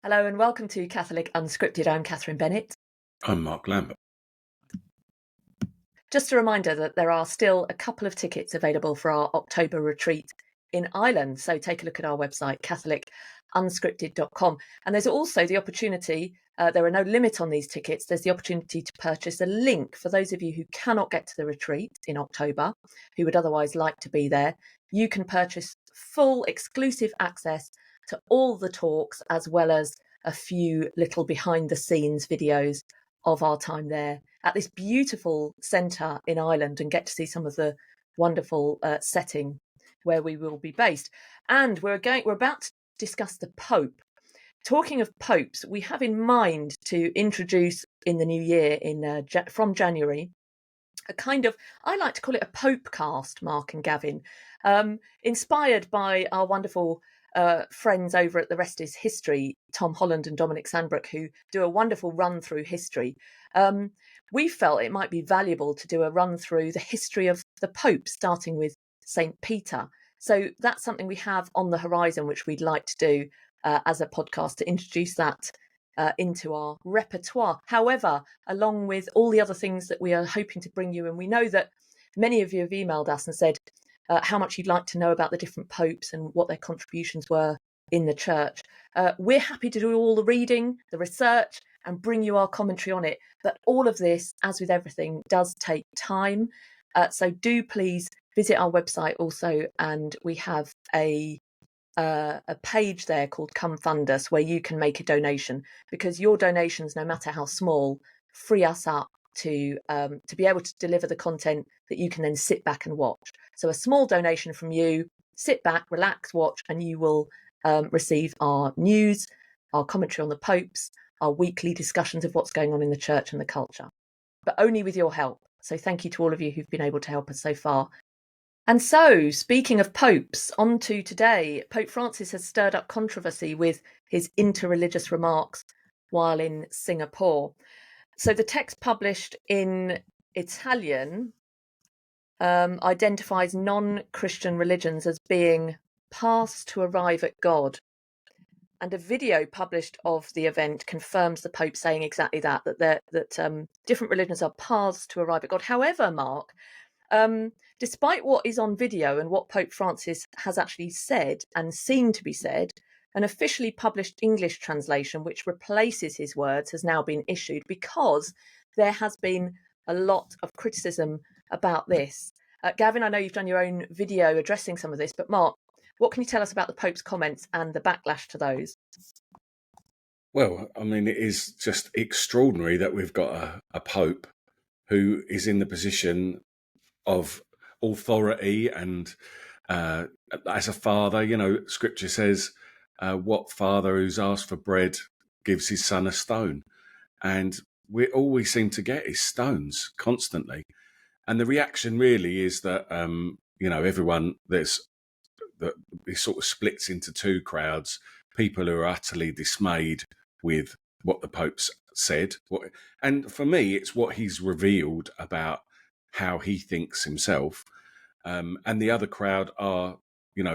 Hello and welcome to Catholic Unscripted. I'm Catherine Bennett. I'm Mark Lambert. Just a reminder that there are still a couple of tickets available for our October retreat in Ireland. So take a look at our website, catholicunscripted.com. And there's also the opportunity, there are no limit on these tickets, there's the opportunity to purchase a link for those of you who cannot get to the retreat in October, who would otherwise like to be there. You can purchase full exclusive access to all the talks, as well as a few little behind the scenes videos of our time there at this beautiful centre in Ireland, and get to see some of the wonderful setting where we will be based. And we're about to discuss the Pope. Talking of popes, we have in mind to introduce in the new year, from January, a kind of, I like to call it a Pope cast, Mark and Gavin, inspired by our wonderful friends over at The Rest is History, Tom Holland and Dominic Sandbrook, who do a wonderful run through history. We felt it might be valuable to do a run through the history of the Pope, starting with St. Peter. So that's something we have on the horizon, which we'd like to do as a podcast, to introduce that into our repertoire. However, along with all the other things that we are hoping to bring you, and we know that many of you have emailed us and said how much you'd like to know about the different popes and what their contributions were in the church. We're happy to do all the reading, the research, and bring you our commentary on it. But all of this, as with everything, does take time. So do please visit our website also, and we have a page there called Come Fund Us, where you can make a donation, because your donations, no matter how small, free us up to be able to deliver the content that you can then sit back and watch. So a small donation from you, sit back, relax, watch, and you will receive our news, our commentary on the popes, our weekly discussions of what's going on in the church and the culture, but only with your help. So thank you to all of you who've been able to help us so far. And so, speaking of popes, on to today. Pope Francis has stirred up controversy with his interreligious remarks while in Singapore. So the text published in Italian identifies non-Christian religions as being paths to arrive at God. And a video published of the event confirms the Pope saying exactly that different religions are paths to arrive at God. However, Mark, despite what is on video and what Pope Francis has actually said and seen to be said, an officially published English translation which replaces his words has now been issued, because there has been a lot of criticism about this. Gavin, I know you've done your own video addressing some of this, but Mark, what can you tell us about the Pope's comments and the backlash to those? Well, I mean, it is just extraordinary that we've got a Pope who is in the position of authority and as a father. You know, Scripture says, what father who's asked for bread gives his son a stone? And all we seem to get is stones constantly. And the reaction really is that, everyone that it sort of splits into two crowds: people who are utterly dismayed with what the Pope's said. And for me, it's what he's revealed about how he thinks himself. And the other crowd are,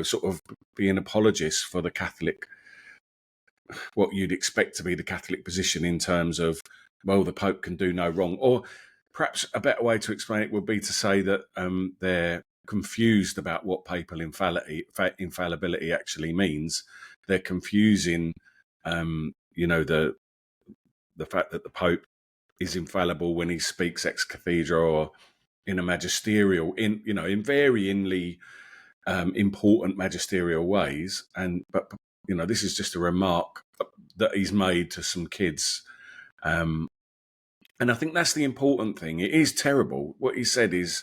sort of being apologists for the Catholic, what you'd expect to be the Catholic position in terms of, well, the Pope can do no wrong. Or perhaps a better way to explain it would be to say that they're confused about what papal infallibility actually means. They're confusing, the fact that the Pope is infallible when he speaks ex cathedra or in a magisterial, in varyingly important magisterial ways. But this is just a remark that he's made to some kids. And I think that's the important thing. It is terrible. What he said is,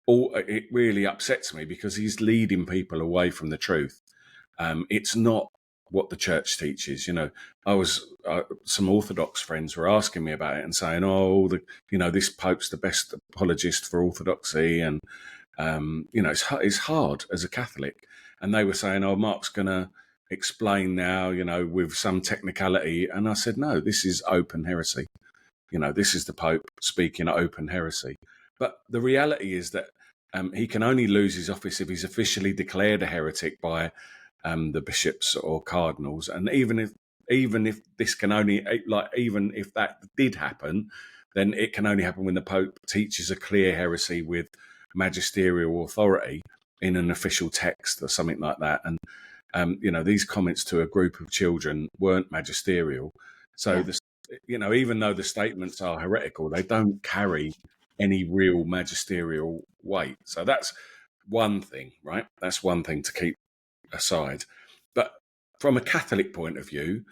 it really upsets me, because he's leading people away from the truth. It's not what the church teaches. Some Orthodox friends were asking me about it and saying, this Pope's the best apologist for orthodoxy. And, it's hard as a Catholic. And they were saying, Mark's going to explain now, with some technicality. And I said, no, this is open heresy. This is the Pope speaking open heresy. But the reality is that he can only lose his office if he's officially declared a heretic by the bishops or cardinals. And even even if this can only, like, even if that did happen, then it can only happen when the Pope teaches a clear heresy with magisterial authority in an official text or something like that. And these comments to a group of children weren't magisterial. So, even though the statements are heretical, they don't carry any real magisterial weight. So that's one thing, right? That's one thing to keep aside. But from a Catholic point of view,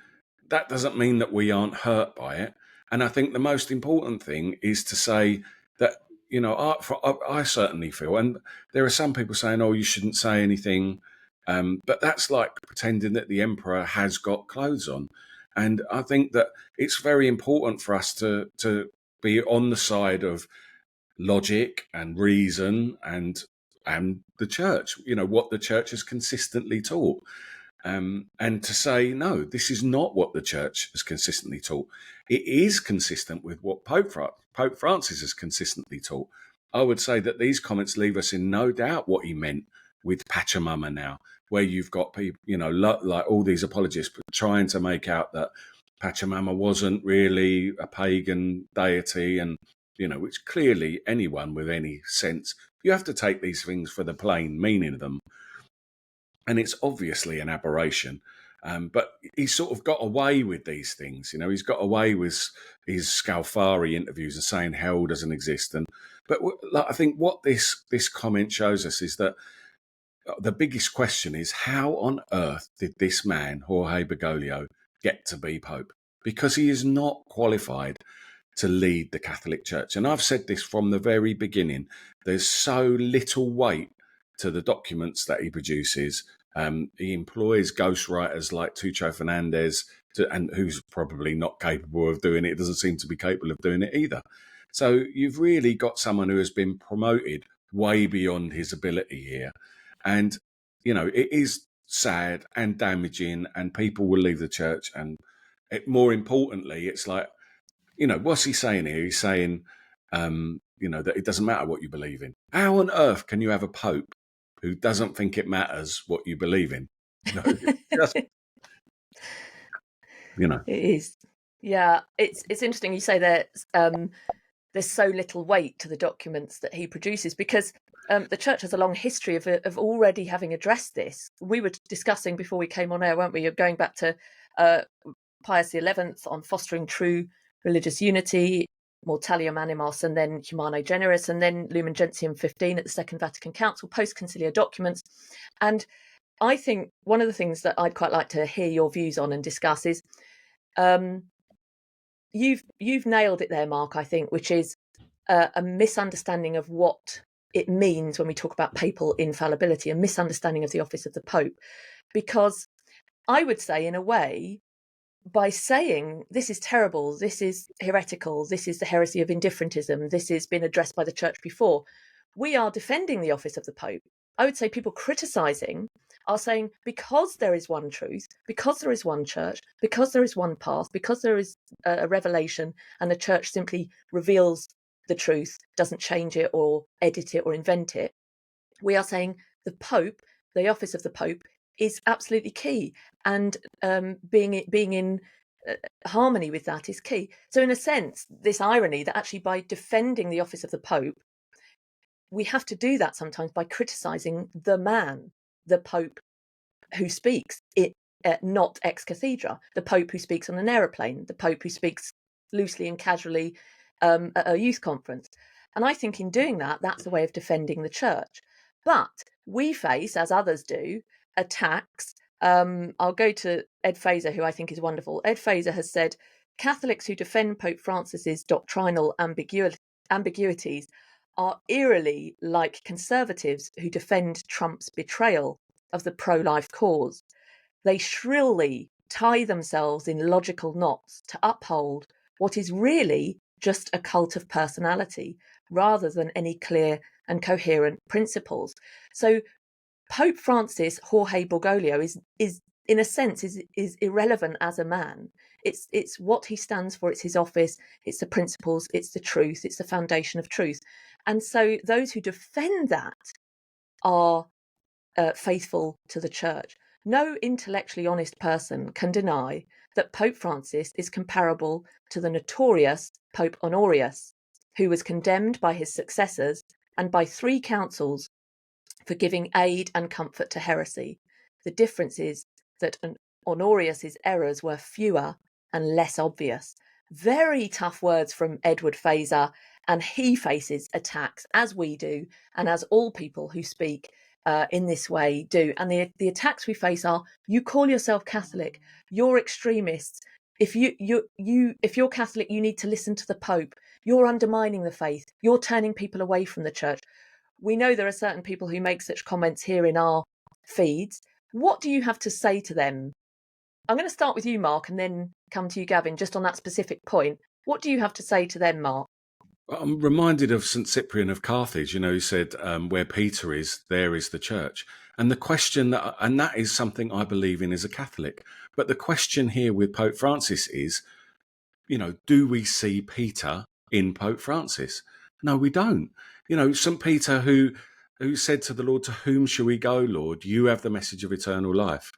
that doesn't mean that we aren't hurt by it. And I think the most important thing is to say that, I certainly feel, and there are some people saying, oh, you shouldn't say anything. But that's like pretending that the emperor has got clothes on. And I think that it's very important for us to be on the side of logic and reason and the church, what the church has consistently taught. And to say, no, this is not what the church has consistently taught. It is consistent with what Pope Francis has consistently taught. I would say that these comments leave us in no doubt what he meant with Pachamama now, where you've got people, like all these apologists trying to make out that Pachamama wasn't really a pagan deity, and, which clearly anyone with any sense, you have to take these things for the plain meaning of them. And it's obviously an aberration. But he's sort of got away with these things. He's got away with his Scalfari interviews and saying hell doesn't exist. But I think what this comment shows us is that the biggest question is, how on earth did this man, Jorge Bergoglio, get to be Pope? Because he is not qualified to lead the Catholic Church. And I've said this from the very beginning. There's so little weight to the documents that he produces. He employs ghostwriters like Tucho Fernandez, and who's probably not capable of doing it. Doesn't seem to be capable of doing it either. So you've really got someone who has been promoted way beyond his ability here. And, it is sad and damaging, and people will leave the church. And more importantly, it's like, what's he saying here? He's saying, that it doesn't matter what you believe in. How on earth can you have a pope who doesn't think it matters what you believe in? It is. Yeah, it's interesting you say that there's so little weight to the documents that he produces, because the church has a long history of already having addressed this. We were discussing before we came on air, weren't we? You're going back to Pius XI on fostering true religious unity, Mortalium Animos, and then Humano Generis, and then Lumen Gentium 15 at the Second Vatican Council, post-conciliar documents. And I think one of the things that I'd quite like to hear your views on and discuss is, you've nailed it there, Mark, I think, which is a misunderstanding of what it means when we talk about papal infallibility, a misunderstanding of the office of the Pope. Because I would say, in a way, by saying this is terrible, this is heretical, this is the heresy of indifferentism, this has been addressed by the church before, we are defending the office of the Pope. I would say people criticising are saying, because there is one truth, because there is one church, because there is one path, because there is a revelation, and the church simply reveals the truth, doesn't change it or edit it or invent it, we are saying the Pope, the office of the Pope, is absolutely key, and being in harmony with that is key. So in a sense, this irony that actually by defending the office of the Pope, we have to do that sometimes by criticising the man, the Pope who speaks, not ex cathedra, the Pope who speaks on an aeroplane, the Pope who speaks loosely and casually at a youth conference. And I think in doing that, that's the way of defending the church. But we face, as others do, attacks. I'll go to Ed Fazer, who I think is wonderful. Ed Fazer has said, Catholics who defend Pope Francis's doctrinal ambiguities are eerily like conservatives who defend Trump's betrayal of the pro-life cause. They shrilly tie themselves in logical knots to uphold what is really just a cult of personality, rather than any clear and coherent principles. So Pope Francis, Jorge Bergoglio, is in a sense is irrelevant as a man. It's what he stands for. It's his office. It's the principles. It's the truth. It's the foundation of truth. And so those who defend that are faithful to the church. No intellectually honest person can deny that Pope Francis is comparable to the notorious Pope Honorius, who was condemned by his successors and by 3 councils for giving aid and comfort to heresy. The difference is that Honorius's errors were fewer and less obvious. Very tough words from Edward Fazer, and he faces attacks, as we do, and as all people who speak in this way do. And the attacks we face are: you call yourself Catholic, you're extremists. If you're Catholic, you need to listen to the Pope. You're undermining the faith. You're turning people away from the church. We know there are certain people who make such comments here in our feeds. What do you have to say to them? I'm going to start with you, Mark, and then come to you, Gavin, just on that specific point. What do you have to say to them, Mark? I'm reminded of St. Cyprian of Carthage, who said, where Peter is, there is the church. And the question, and that is something I believe in as a Catholic. But the question here with Pope Francis is, do we see Peter in Pope Francis? No, we don't. St. Peter, who said to the Lord, to whom shall we go, Lord? You have the message of eternal life.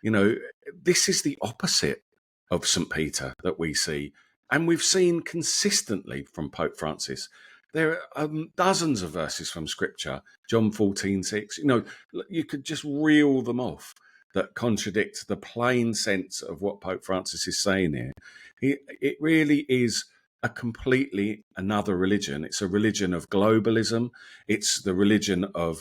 This is the opposite of St. Peter that we see. And we've seen consistently from Pope Francis. There are dozens of verses from Scripture, John 14:6. You could just reel them off that contradict the plain sense of what Pope Francis is saying here. It really is a completely another religion. It's a religion of globalism. It's the religion of,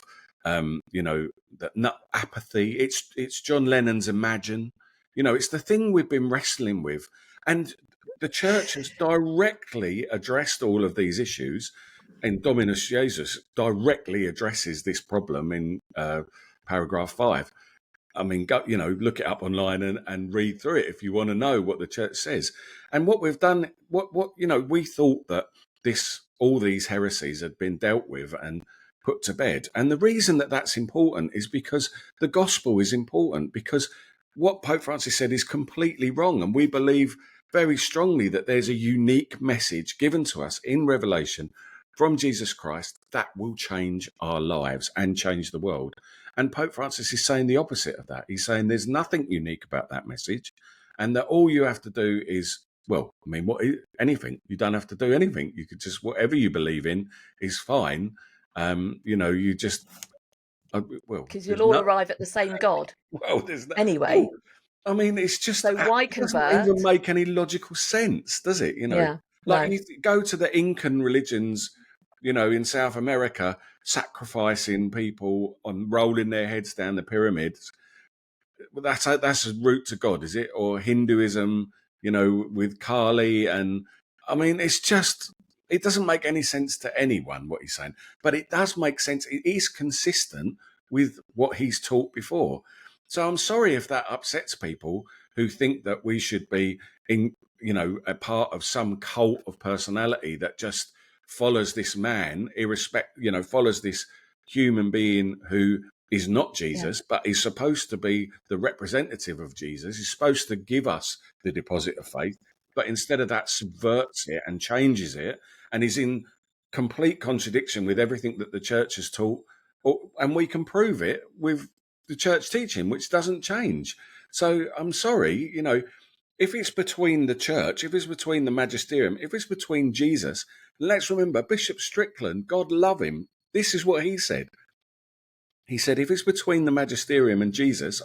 apathy. It's John Lennon's Imagine. It's the thing we've been wrestling with. And the church has directly addressed all of these issues, and Dominus Jesus directly addresses this problem in paragraph 5. I mean, go, look it up online and read through it if you want to know what the church says. And what we've done, we thought that all these heresies had been dealt with and put to bed. And the reason that that's important is because the gospel is important, because what Pope Francis said is completely wrong. And we believe very strongly that there's a unique message given to us in Revelation from Jesus Christ that will change our lives and change the world. And Pope Francis is saying the opposite of that. He's saying there's nothing unique about that message, and that all you have to do is, anything. You don't have to do anything. You could just, whatever you believe in is fine. You just, because you'll all arrive at the same God. There's no, anyway. It's just, so why it doesn't even make any logical sense, does it? Yeah, you go to the Incan religions, in South America, sacrificing people on rolling their heads down the pyramids. That's a route to God, is it? Or Hinduism, with Kali, and it's just, it doesn't make any sense to anyone what he's saying, but it does make sense. It is consistent with what he's taught before. So I'm sorry if that upsets people who think that we should be a part of some cult of personality that just follows this man, follows this human being who is not Jesus, but is supposed to be the representative of Jesus. He's supposed to give us the deposit of faith, but instead of that, subverts it and changes it, and is in complete contradiction with everything that the church has taught. And we can prove it with the church teaching, which doesn't change. So I'm sorry, if it's between the church, if it's between the magisterium, if it's between Jesus, let's remember Bishop Strickland, God love him, this is what he said. He said, if it's between the magisterium and Jesus,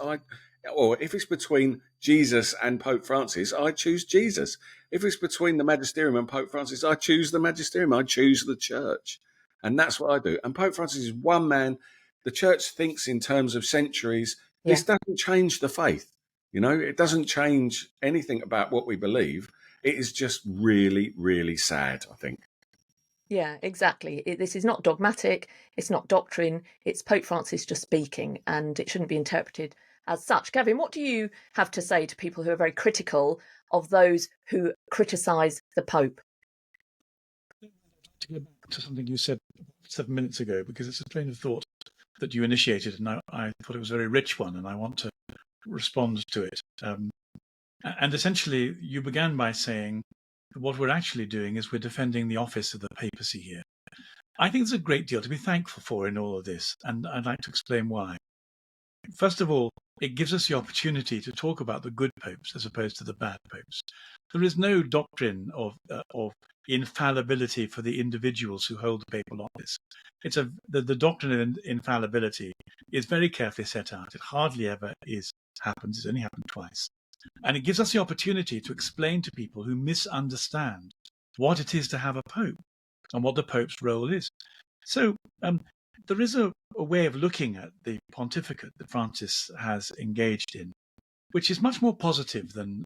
or if it's between Jesus and Pope Francis, I choose Jesus. If it's between the magisterium and Pope Francis, I choose the magisterium. I choose the church. And that's what I do. And Pope Francis is one man. The church thinks in terms of centuries. This doesn't change the faith. It doesn't change anything about what we believe. It is just really, really sad, I think. Yeah, exactly. This is not dogmatic. It's not doctrine. It's Pope Francis just speaking, and it shouldn't be interpreted as such. Gavin, what do you have to say to people who are very critical of those who criticise the Pope? To go back to something you said 7 minutes ago, because it's a train of thought that you initiated, and I thought it was a very rich one, and I want to respond to it. And essentially, you began by saying that what we're actually doing is we're defending the office of the papacy here. I think there's a great deal to be thankful for in all of this, and I'd like to explain why. First of all, it gives us the opportunity to talk about the good popes as opposed to the bad popes. There is no doctrine of infallibility for the individuals who hold the papal office. The doctrine of infallibility is very carefully set out. It hardly ever happens. It's only happened twice. And it gives us the opportunity to explain to people who misunderstand what it is to have a pope and what the pope's role is. So there is a way of looking at the pontificate that Francis has engaged in, which is much more positive than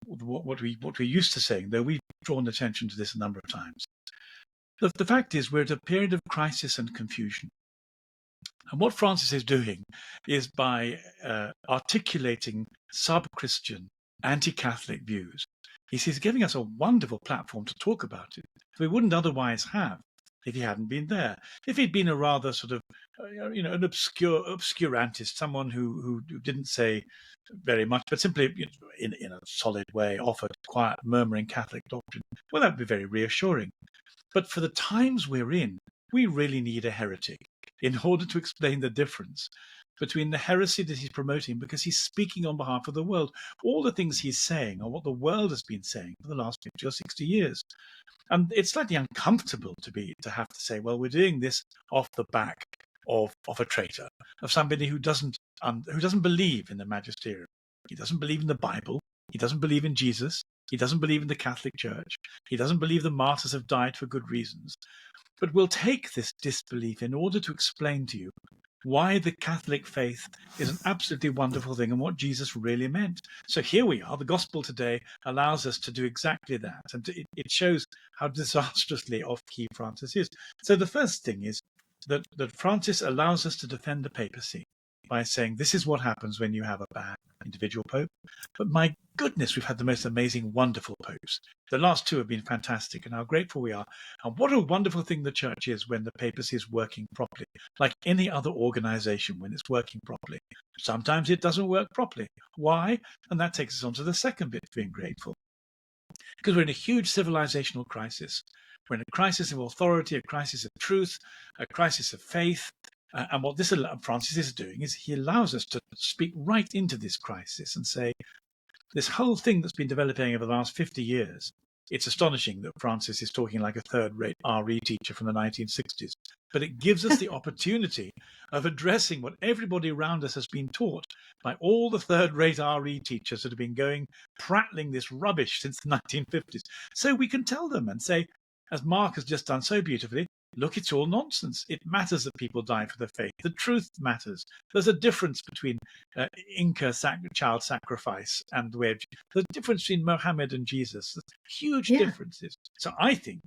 what we're used to saying, though we've drawn attention to this a number of times. The fact is, we're at a period of crisis and confusion. And what Francis is doing is by articulating sub-Christian, anti-Catholic views, he's giving us a wonderful platform to talk about it we wouldn't otherwise have if he hadn't been there. If he'd been a rather sort of, an obscurantist, someone who didn't say very much, but simply in a solid way offered quiet, murmuring Catholic doctrine, well, that would be very reassuring. But for the times we're in, we really need a heretic in order to explain the difference between the heresy that he's promoting, because he's speaking on behalf of the world. All the things he's saying are what the world has been saying for the last 50 or 60 years. And it's slightly uncomfortable to have to say, well, we're doing this off the back of a traitor, of somebody who doesn't believe in the magisterium. He doesn't believe in the Bible. He doesn't believe in Jesus. He doesn't believe in the Catholic Church. He doesn't believe the martyrs have died for good reasons. But we'll take this disbelief in order to explain to you why the Catholic faith is an absolutely wonderful thing and what Jesus really meant. So here we are. The gospel today allows us to do exactly that. And it shows how disastrously off-key Francis is. So the first thing is that Francis allows us to defend the papacy by saying this is what happens when you have a bad individual pope. But my goodness, we've had the most amazing, wonderful popes. The last two have been fantastic, and how grateful we are. And what a wonderful thing the church is when the papacy is working properly, like any other organization when it's working properly. Sometimes it doesn't work properly. Why? And that takes us on to the second bit of being grateful. Because we're in a huge civilizational crisis. We're in a crisis of authority, a crisis of truth, a crisis of faith. And what Francis is doing is he allows us to speak right into this crisis and say, this whole thing that's been developing over the last 50 years, it's astonishing that Francis is talking like a third-rate RE teacher from the 1960s, but it gives us the opportunity of addressing what everybody around us has been taught by all the third-rate RE teachers that have been prattling this rubbish since the 1950s. So we can tell them and say, as Mark has just done so beautifully, look, it's all nonsense. It matters that people die for the faith. The truth matters. There's a difference between Inca child sacrifice and the way of the difference between Mohammed and Jesus. There's huge differences. So I think,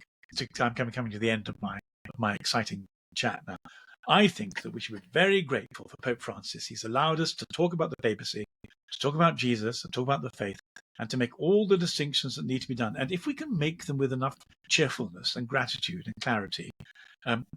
I'm coming to the end of my exciting chat now. I think that we should be very grateful for Pope Francis. He's allowed us to talk about the papacy, to talk about Jesus, and talk about the faith, and to make all the distinctions that need to be done. And if we can make them with enough cheerfulness and gratitude and clarity,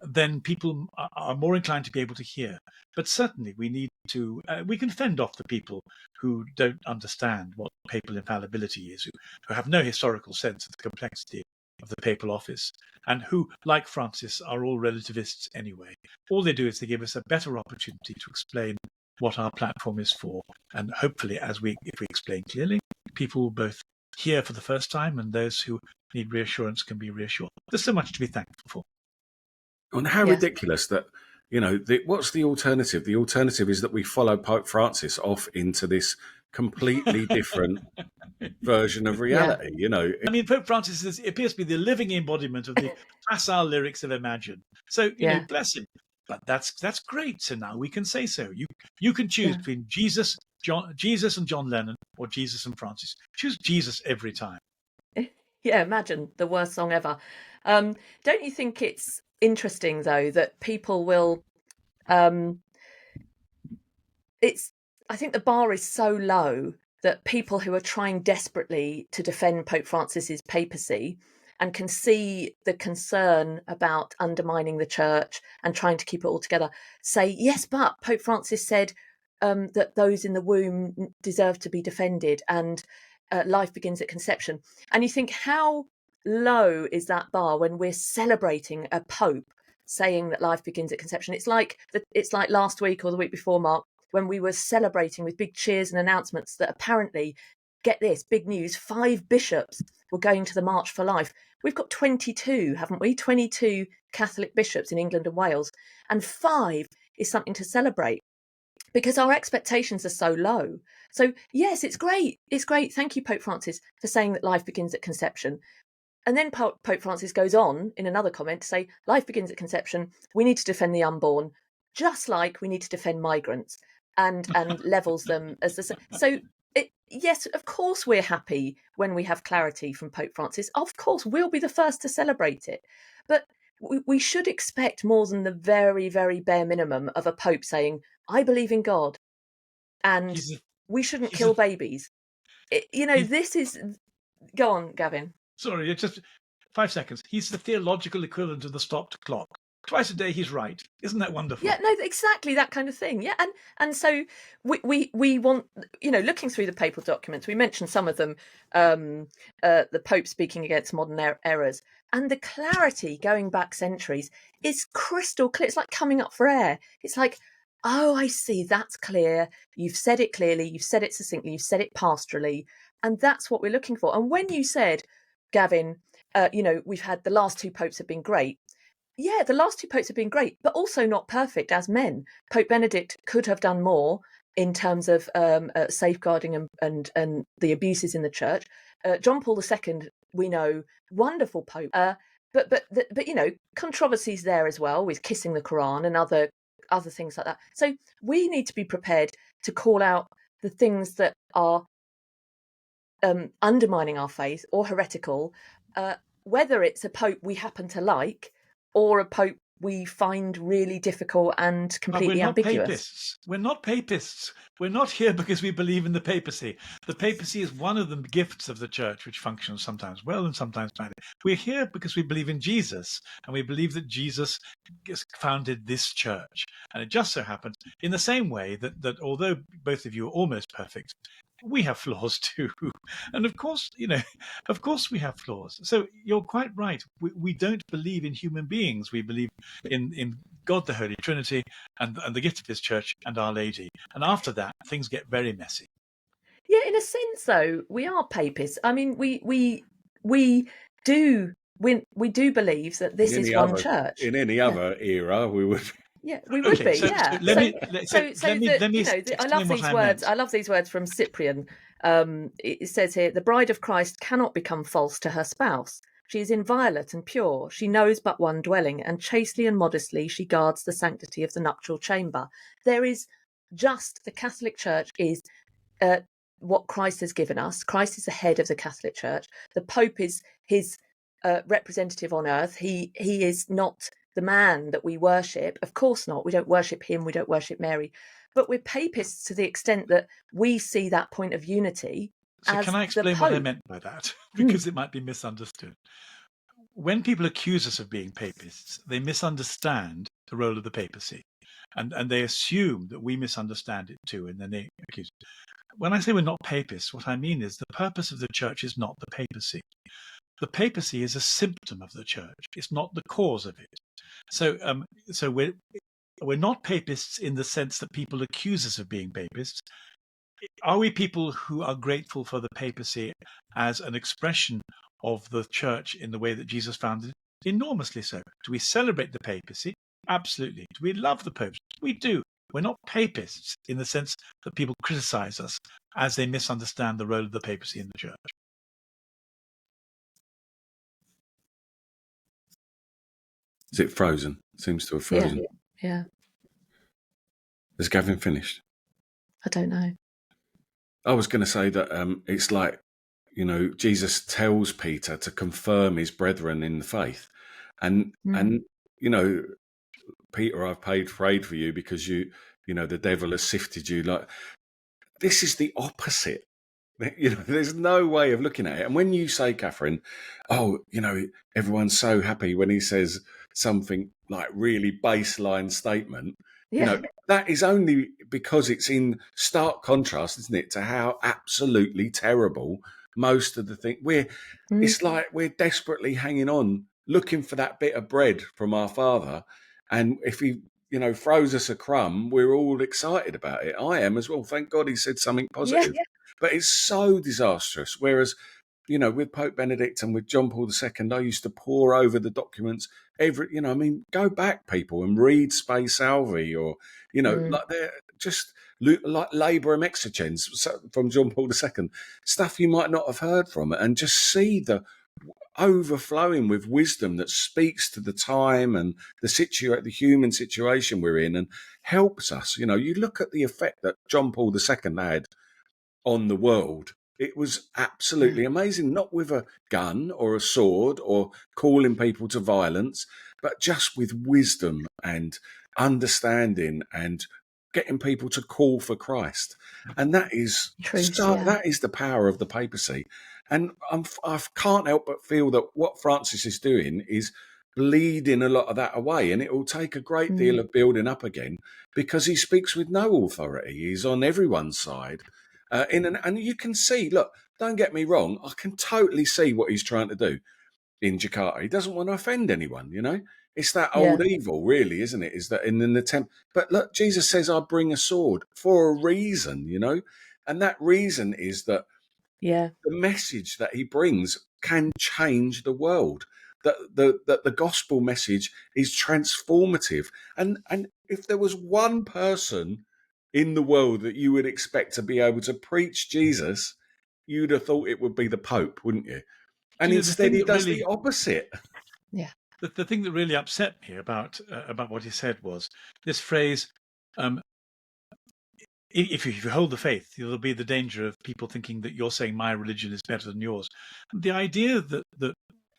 then people are more inclined to be able to hear. But certainly we can fend off the people who don't understand what papal infallibility is, who have no historical sense of the complexity of the papal office, and who, like Francis, are all relativists anyway. All they do is they give us a better opportunity to explain what our platform is for. And hopefully, if we explain clearly, people will both hear for the first time, and those who need reassurance can be reassured. There's so much to be thankful for. And how ridiculous that, what's the alternative? The alternative is that we follow Pope Francis off into this completely different version of reality, I mean, Pope Francis appears to be the living embodiment of the facile lyrics of Imagine. So, bless him. But that's great. So now we can say so. You can choose between Jesus and John Lennon, or Jesus and Francis. Choose Jesus every time. Yeah, Imagine, the worst song ever. Don't you think it's interesting though that people will? I think the bar is so low that people who are trying desperately to defend Pope Francis's papacy and can see the concern about undermining the church and trying to keep it all together say, yes, but Pope Francis said that those in the womb deserve to be defended and life begins at conception. And you think, how low is that bar when we're celebrating a pope saying that life begins at conception? It's like last week or the week before, Mark, when we were celebrating with big cheers and announcements that apparently, get this, big news, 5 bishops were going to the March for Life. We've got 22, haven't we? 22 Catholic bishops in England and Wales, and 5 is something to celebrate because our expectations are so low. So yes, it's great. It's great. Thank you, Pope Francis, for saying that life begins at conception. And then Pope Francis goes on in another comment to say, life begins at conception. We need to defend the unborn, just like we need to defend migrants, and levels them as the so. Yes, of course we're happy when we have clarity from Pope Francis. Of course, we'll be the first to celebrate it. But we should expect more than the very, very bare minimum of a Pope saying, I believe in God, and we shouldn't kill babies. This is... Go on, Gavin. Sorry, it's just 5 seconds. He's the theological equivalent of the stopped clock. Twice a day he's right. Isn't that wonderful? Yeah, no, exactly that kind of thing. Yeah, and so we want, looking through the papal documents, we mentioned some of them, the Pope speaking against modern errors, and the clarity going back centuries is crystal clear. It's like coming up for air. It's like, oh, I see, that's clear. You've said it clearly, you've said it succinctly, you've said it pastorally, and that's what we're looking for. And when you said, Gavin, we've had the last 2 popes have been great. Yeah, the last 2 popes have been great, but also not perfect as men. Pope Benedict could have done more in terms of safeguarding and the abuses in the church. John Paul II, we know, wonderful pope, but controversies there as well with kissing the Quran and other things like that. So we need to be prepared to call out the things that are undermining our faith or heretical, whether it's a pope we happen to like or a pope we find really difficult and completely ambiguous. Papists. We're not papists. We're not here because we believe in the papacy. The papacy is one of the gifts of the church, which functions sometimes well and sometimes badly. We're here because we believe in Jesus, and we believe that Jesus founded this church. And it just so happens, in the same way that although both of you are almost perfect, we have flaws too. And of course we have flaws. So you're quite right. We don't believe in human beings. We believe in God, the Holy Trinity, and the gift of his church and Our Lady. And after that, things get very messy. Yeah, in a sense, though, we are papists. I mean, we do believe that this is one church. In any other era, we would... Yeah, we would be. So, yeah. I love these words. I love these words from Cyprian. It says here, the bride of Christ cannot become false to her spouse. She is inviolate and pure. She knows but one dwelling, and chastely and modestly she guards the sanctity of the nuptial chamber. There is just the Catholic Church is what Christ has given us. Christ is the head of the Catholic Church. The Pope is his representative on earth. He is not the man that we worship. Of course not. We don't worship him. We don't worship Mary. But we're papists to the extent that we see that point of unity. So can I explain what I meant by that? Because it might be misunderstood. When people accuse us of being papists, they misunderstand the role of the papacy. And they assume that we misunderstand it too, and then they accuse it. When I say we're not papists, what I mean is the purpose of the church is not the papacy. The papacy is a symptom of the church. It's not the cause of it. So we're not papists in the sense that people accuse us of being papists. Are we people who are grateful for the papacy as an expression of the church in the way that Jesus founded it? Enormously so. Do we celebrate the papacy? Absolutely. Do we love the popes? We do. We're not papists in the sense that people criticize us as they misunderstand the role of the papacy in the church. Is it frozen? Seems to have frozen. Yeah. Has Gavin finished? I don't know. I was going to say that it's like, Jesus tells Peter to confirm his brethren in the faith. And Peter, I've prayed for you because the devil has sifted you. Like, this is the opposite. There's no way of looking at it. And when you say, Catherine, everyone's so happy when he says something like really baseline statement, that is only because it's in stark contrast, isn't it, to how absolutely terrible most of the thing. It's like we're desperately hanging on, looking for that bit of bread from our Father. And if he throws us a crumb, we're all excited about it. I am as well. Thank God he said something positive. Yeah. But it's so disastrous. Whereas, with Pope Benedict and with John Paul II, I used to pore over the documents go back, people, and read Spe Salvi, or, like they're just like Laborum Exergens from John Paul II, stuff you might not have heard from it, and just see the overflowing with wisdom that speaks to the time and the human situation we're in, and helps us. You look at the effect that John Paul II had on the world. It was absolutely amazing, not with a gun or a sword or calling people to violence, but just with wisdom and understanding and getting people to call for Christ. And that is that is the power of the papacy. And I can't help but feel that what Francis is doing is bleeding a lot of that away, and it will take a great deal of building up again, because he speaks with no authority. He's on everyone's side. And you can see, look, don't get me wrong, I can totally see what he's trying to do in Jakarta. He doesn't want to offend anyone, It's that old evil, really, isn't it? Is that in an attempt? But look, Jesus says, I bring a sword for a reason, And that reason is that the message that he brings can change the world. That the gospel message is transformative. And if there was one person in the world that you would expect to be able to preach Jesus, you'd have thought it would be the Pope, wouldn't you? And instead he does the opposite. Yeah. The thing that really upset me about what he said was this phrase, if you hold the faith, there'll be the danger of people thinking that you're saying my religion is better than yours. The idea that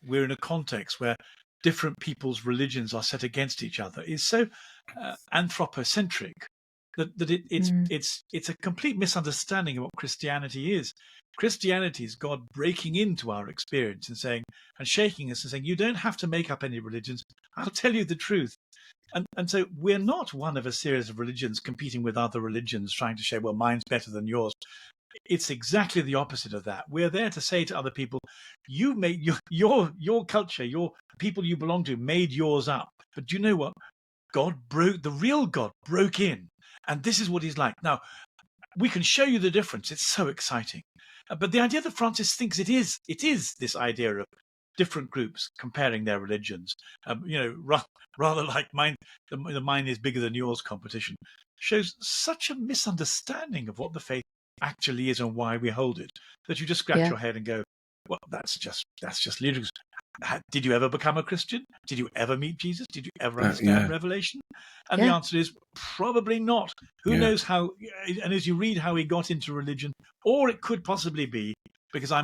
we're in a context where different people's religions are set against each other is so anthropocentric that it's a complete misunderstanding of what Christianity is. Christianity is God breaking into our experience and shaking us and saying, you don't have to make up any religions. I'll tell you the truth. And so we're not one of a series of religions competing with other religions, trying to say, well, mine's better than yours. It's exactly the opposite of that. We're there to say to other people, you made your culture, your people you belong to made yours up. But do you know what? The real God broke in. And this is what he's like. Now, we can show you the difference. It's so exciting. But the idea that Francis thinks it is this idea of different groups comparing their religions, rather like mine, the mine is bigger than yours competition, shows such a misunderstanding of what the faith actually is and why we hold it, that you just scratch your head and go, well, that's just ludicrous. Did you ever become a Christian? Did you ever meet Jesus? Did you ever understand Revelation? And the answer is probably not. Who knows how? And as you read how he got into religion, or it could possibly be because I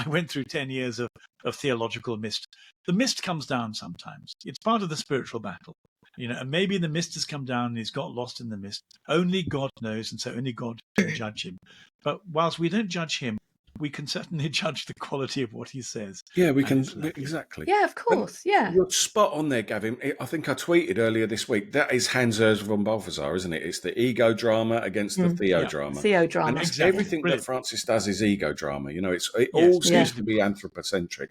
went through 10 years of theological mist. The mist comes down sometimes. It's part of the spiritual battle, and maybe the mist has come down and he's got lost in the mist. Only God knows, and so only God can judge him. But whilst we don't judge him, we can certainly judge the quality of what he says. Yeah, we can. Exactly. Yeah, of course. Yeah. You're spot on there, Gavin. I think I tweeted earlier this week, that is Hans Urs von Balthasar, isn't it? It's the ego drama against the theodrama. Theodrama. And exactly. Everything that Francis does is ego drama. It all seems to be anthropocentric,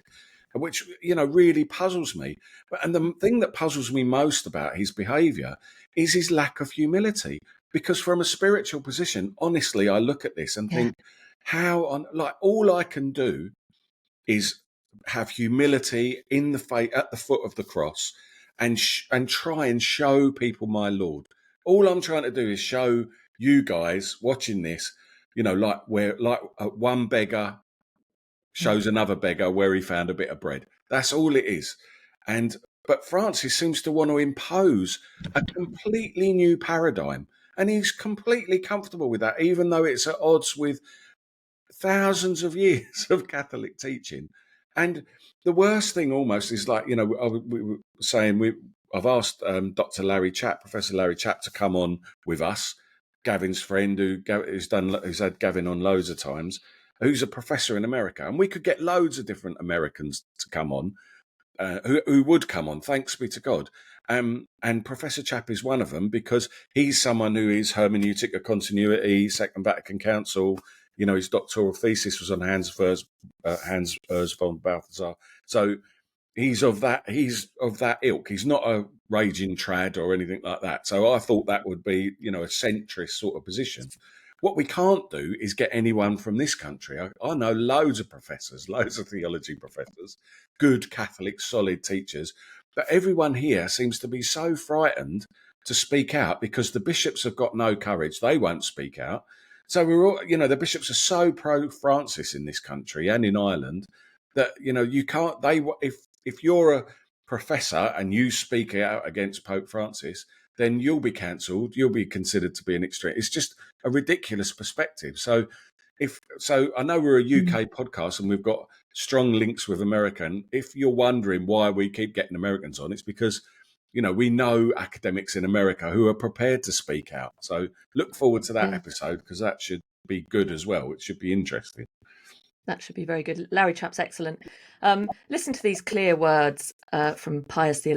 which, really puzzles me. And the thing that puzzles me most about his behaviour is his lack of humility. Because from a spiritual position, honestly, I look at this and think, all I can do is have humility in the faith at the foot of the cross, and try and show people my Lord. All I'm trying to do is show you guys watching this, one beggar shows another beggar where he found a bit of bread. That's all it is. But Francis seems to want to impose a completely new paradigm, and he's completely comfortable with that, even though it's at odds with thousands of years of Catholic teaching. And the worst thing almost is, like, we were saying, I've asked Professor Larry Chapp to come on with us, Gavin's friend who's had Gavin on loads of times, who's a professor in America. And we could get loads of different Americans to come on, who would come on, thanks be to God. And Professor Chapp is one of them, because he's someone who is hermeneutic of continuity, Second Vatican Council. His doctoral thesis was on Hans Urs von Balthasar. So he's of that ilk. He's not a raging trad or anything like that. So I thought that would be, a centrist sort of position. What we can't do is get anyone from this country. I know loads of professors, loads of theology professors, good Catholic, solid teachers, but everyone here seems to be so frightened to speak out because the bishops have got no courage. They won't speak out. So we're all, the bishops are so pro-Francis in this country and in Ireland that, you can't, if you're a professor and you speak out against Pope Francis, then you'll be cancelled. You'll be considered to be an extreme. It's just a ridiculous perspective. So I know we're a UK podcast and we've got strong links with American. If you're wondering why we keep getting Americans on, it's because, we know academics in America who are prepared to speak out. So look forward to that episode because that should be good as well. It should be interesting. That should be very good. Larry Chapp's excellent. Listen to these clear words from Pius XI.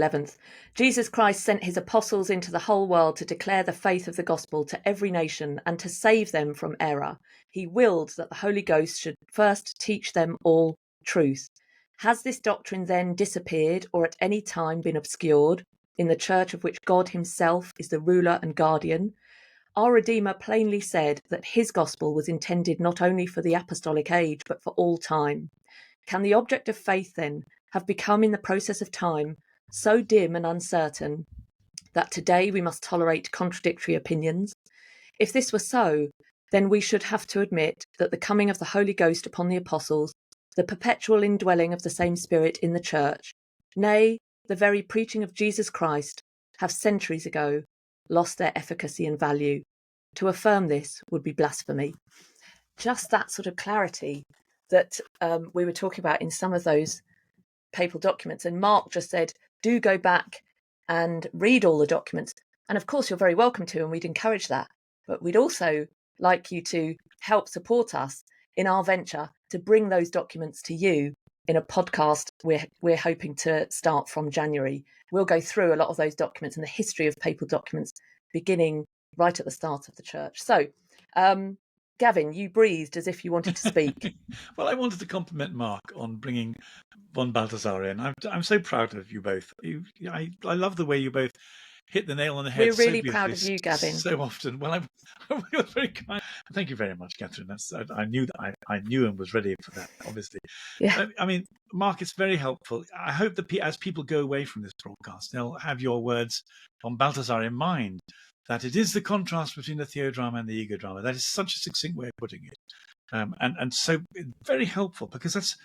Jesus Christ sent his apostles into the whole world to declare the faith of the gospel to every nation and to save them from error. He willed that the Holy Ghost should first teach them all truth. Has this doctrine then disappeared or at any time been obscured in the church of which God himself is the ruler and guardian? Our Redeemer plainly said that his gospel was intended not only for the apostolic age, but for all time. Can the object of faith, then, have become in the process of time so dim and uncertain that today we must tolerate contradictory opinions? If this were so, then we should have to admit that the coming of the Holy Ghost upon the apostles, the perpetual indwelling of the same Spirit in the church, nay, the very preaching of Jesus Christ, have centuries ago lost their efficacy and value. To affirm this would be blasphemy. Just that sort of clarity that we were talking about in some of those papal documents. And Mark just said, do go back and read all the documents. And of course, you're very welcome to, and we'd encourage that. But we'd also like you to help support us in our venture to bring those documents to you in a podcast we're hoping to start from January. We'll go through a lot of those documents and the history of papal documents beginning right at the start of the church. So, Gavin, you breathed as if you wanted to speak. Well, I wanted to compliment Mark on bringing von Balthasar in. I'm so proud of you both. I love the way you both hit the nail on the head. We're really proud of you, Gavin. So often. Well, you're very kind. Thank you very much, Catherine. I knew that I knew and was ready for that. Obviously, yeah. I mean, Mark, it's very helpful. I hope that as people go away from this broadcast, they'll have your words on Balthasar in mind. That it is the contrast between the theodrama and the ego drama. That is such a succinct way of putting it, and so very helpful because that's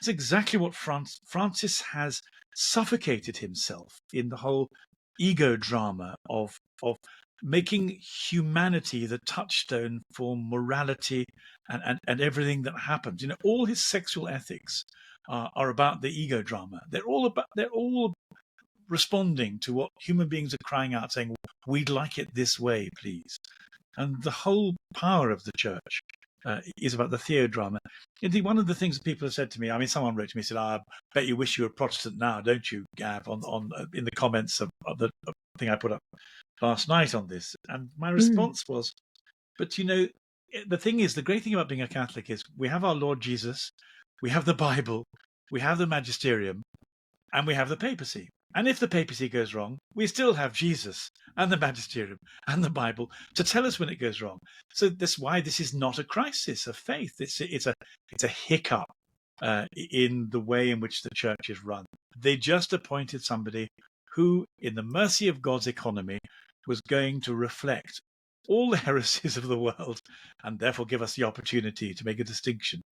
exactly what Francis has suffocated himself in the whole ego drama of making humanity the touchstone for morality and everything that happens. All his sexual ethics are about the ego drama. They're all responding to what human beings are crying out, saying, we'd like it this way, please. And the whole power of the church is about the theodrama. Indeed, one of the things that people have said to me, someone wrote to me, said, I bet you wish you were Protestant now, don't you, Gav, in the comments of the thing I put up last night on this. And my response was, but the thing is, the great thing about being a Catholic is we have our Lord Jesus, we have the Bible, we have the magisterium, and we have the papacy. And if the papacy goes wrong, we still have Jesus and the magisterium and the Bible to tell us when it goes wrong. So that's why this is not a crisis of faith. It's a hiccup in the way in which the church is run. They just appointed somebody who, in the mercy of God's economy, was going to reflect all the heresies of the world and therefore give us the opportunity to make a distinction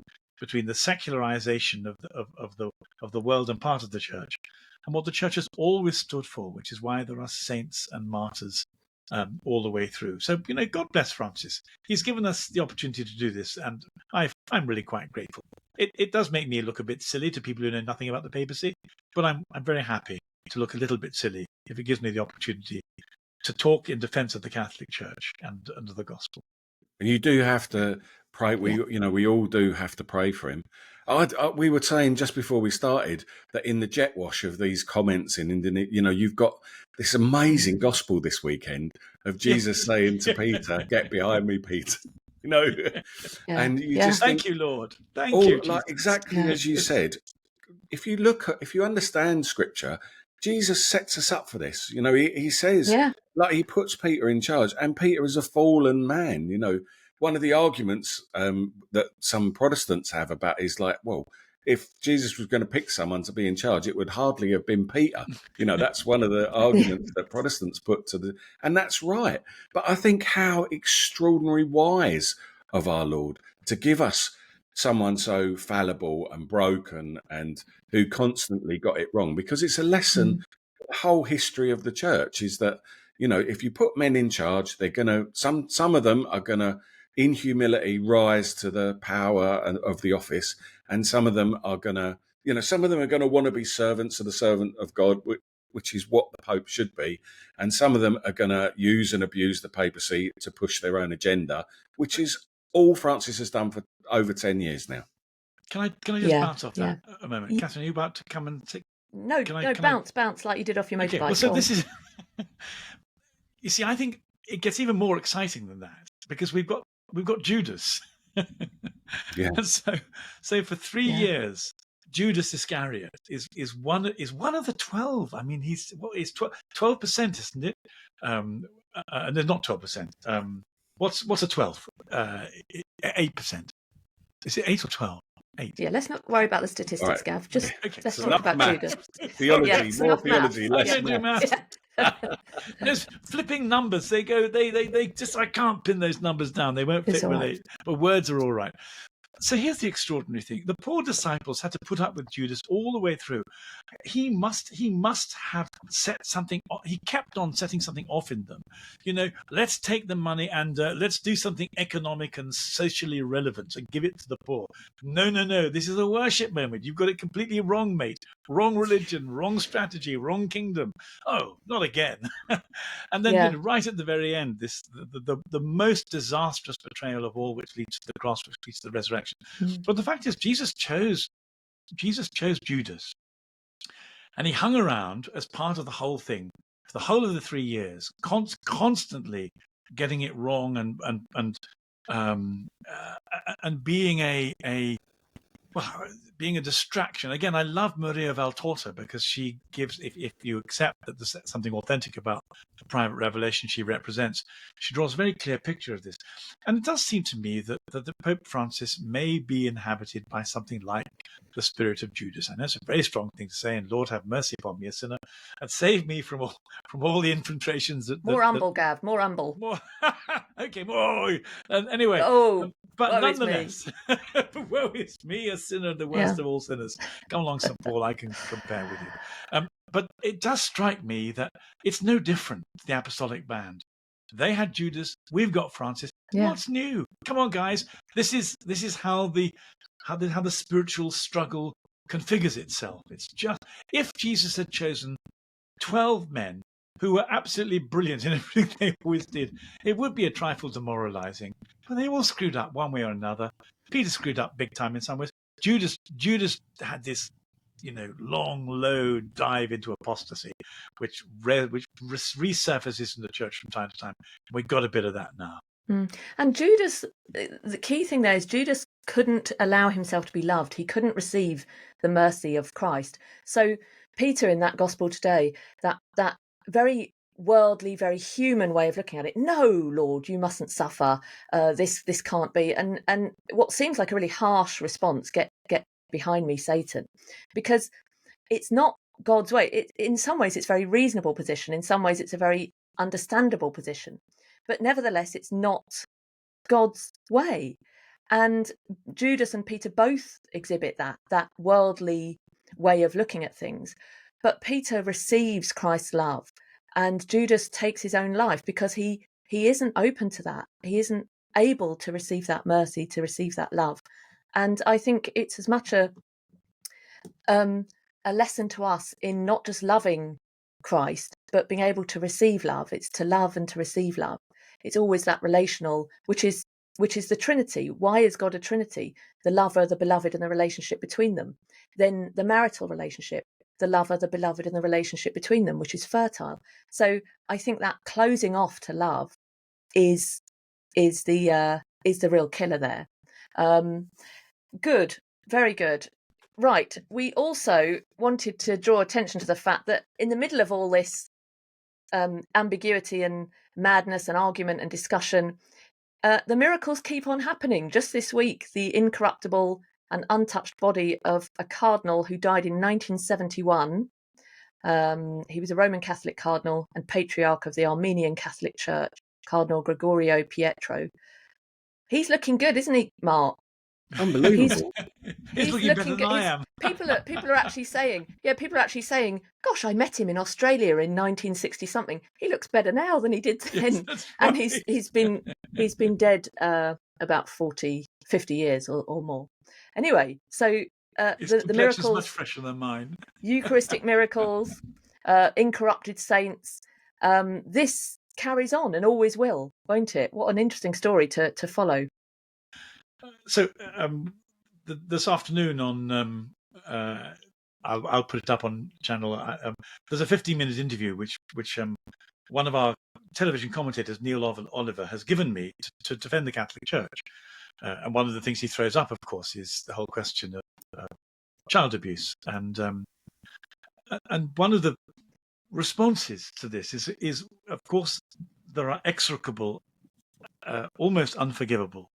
between the secularization of the world and part of the church and what the church has always stood for, which is why there are saints and martyrs all the way through. So, God bless Francis. He's given us the opportunity to do this, and I'm really quite grateful. It does make me look a bit silly to people who know nothing about the papacy, but I'm very happy to look a little bit silly if it gives me the opportunity to talk in defense of the Catholic Church and the gospel. And you do have to pray. We all do have to pray for him. We were saying just before we started that in the jet wash of these comments in Indonesia, you've got this amazing gospel this weekend of Jesus saying to Peter, "Get behind me, Peter." And you just thank you, Lord. Thank you, Jesus. Like exactly as you said. if you understand Scripture, Jesus sets us up for this. You know, he says, like, he puts Peter in charge, and Peter is a fallen man. You know, one of the arguments that some Protestants have about is like, well, if Jesus was going to pick someone to be in charge, it would hardly have been Peter. You know, that's one of the arguments that Protestants put and that's right. But I think how extraordinary wise of our Lord to give us someone so fallible and broken and who constantly got it wrong, because it's a lesson. The whole history of the church is that, you know, if you put men in charge, they're going to, some of them are going to, in humility, rise to the power of the office. And some of them are going to, you know, some of them are going to want to be servants of the servant of God, which is what the Pope should be. And some of them are going to use and abuse the papacy to push their own agenda, which is all Francis has done for over 10 years now. Can I just bounce off that a moment? Catherine, are you about to come and take... No, bounce like you did off your motorbike. Okay, well, so this is... You see, I think it gets even more exciting than that, because we've got Judas. And so for 3 years, Judas Iscariot is one of the 12. I mean, he's 12%, isn't it? No, not 12%. What's a 12? 8%. Is it 8 or 12? 8. Yeah, let's not worry about the statistics, right. Gav. Just let's talk about Judas. Theology, more theology, less maths. There's flipping numbers. They go. They just. I can't pin those numbers down. They won't fit with it. But words are all right. So here's the extraordinary thing. The poor disciples had to put up with Judas all the way through. He must have set something. He kept on setting something off in them. You know, let's take the money and let's do something economic and socially relevant and give it to the poor. No. This is a worship moment. You've got it completely wrong, mate. Wrong religion, wrong strategy, wrong kingdom. Oh, not again. And then right at the very end, the most disastrous betrayal of all, which leads to the cross, which leads to the resurrection. But the fact is, Jesus chose Judas, and he hung around as part of the whole thing for the whole of the 3 years, constantly getting it wrong and being a distraction. Again, I love Maria Valtorta because she gives, if you accept that there's something authentic about the private revelation she represents, she draws a very clear picture of this. And it does seem to me that the Pope Francis may be inhabited by something like the spirit of Judas. I know it's a very strong thing to say, and Lord have mercy upon me, a sinner, and save me from all the infiltrations. More humble, Gav, more humble. Okay, more. Anyway, but nonetheless, woe is me, a sinner, the worst of all sinners. Come along, St. Paul, I can compare with you. But it does strike me that it's no different to the apostolic band. They had Judas, we've got Francis. What's new? Come on, guys. This is how the spiritual struggle configures itself. It's just, if Jesus had chosen 12 men who were absolutely brilliant in everything they always did, it would be a trifle demoralizing. But they all screwed up one way or another. Peter screwed up big time in some ways. Judas had this, long, low dive into apostasy, which resurfaces in the church from time to time. We got a bit of that now. And Judas, the key thing there is Judas couldn't allow himself to be loved. He couldn't receive the mercy of Christ. So Peter, in that gospel today, that very worldly, very human way of looking at it. No, Lord, you mustn't suffer. This can't be. And what seems like a really harsh response, get behind me, Satan, because it's not God's way. In some ways, it's a very reasonable position. In some ways, it's a very understandable position. But nevertheless, it's not God's way. And Judas and Peter both exhibit that worldly way of looking at things. But Peter receives Christ's love, and Judas takes his own life because he isn't open to that. He isn't able to receive that mercy, to receive that love. And I think it's as much a lesson to us in not just loving Christ, but being able to receive love. It's to love and to receive love. It's always that relational, which is the Trinity. Why is God a Trinity? The lover, the beloved, and the relationship between them. Then the marital relationship, the lover, the beloved, and the relationship between them, which is fertile. So I think that closing off to love is the real killer there. Good, very good. Right. We also wanted to draw attention to the fact that in the middle of all this ambiguity and madness and argument and discussion, the miracles keep on happening. Just this week, the incorruptible and untouched body of a cardinal who died in 1971. He was a Roman Catholic cardinal and patriarch of the Armenian Catholic Church, Cardinal Gregorio Pietro. He's looking good, isn't he, Mark? Unbelievable. He's looking better than I am. People are actually saying, gosh, I met him in Australia in 1960 something. He looks better now than he did then. Yes, and right. he's been dead about 50 years or more. Anyway, so the miracles is much fresher than mine. Eucharistic miracles, incorrupted saints. This carries on and always will, won't it? What an interesting story to follow. So this afternoon on, I'll put it up on channel. There's a 15-minute interview which one of our television commentators, Neil Oliver, has given me to defend the Catholic Church. And one of the things he throws up, of course, is the whole question of child abuse. And one of the responses to this is of course, there are execrable, almost unforgivable,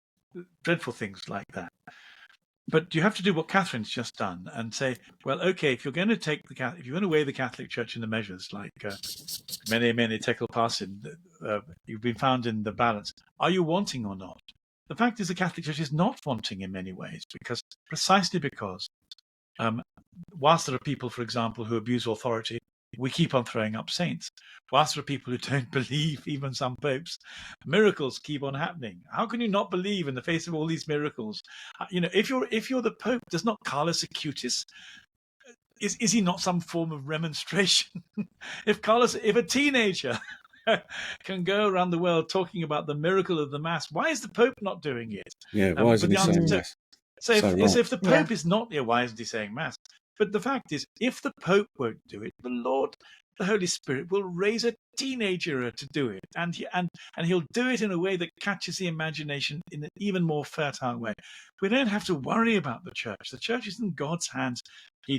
dreadful things like that. But you have to do what Catherine's just done and say, well, okay, if you're going to weigh the Catholic Church in the measures, like mene tekel parsin, you've been found in the balance. Are you wanting or not? The fact is, the Catholic Church is not wanting in many ways, precisely because whilst there are people, for example, who abuse authority, we keep on throwing up saints. Whilst there are people who don't believe, even some popes, miracles keep on happening. How can you not believe in the face of all these miracles? If you're the Pope, does not Carlos Acutis, is he not some form of remonstration? If a teenager can go around the world talking about the miracle of the Mass, why is the Pope not doing it? Yeah, why isn't he saying Mass? So if the Pope is not, why isn't he saying Mass? But the fact is, if the Pope won't do it, the Lord, the Holy Spirit, will raise a teenager to do it, and he'll do it in a way that catches the imagination in an even more fertile way. We don't have to worry about the Church. The Church is in God's hands. The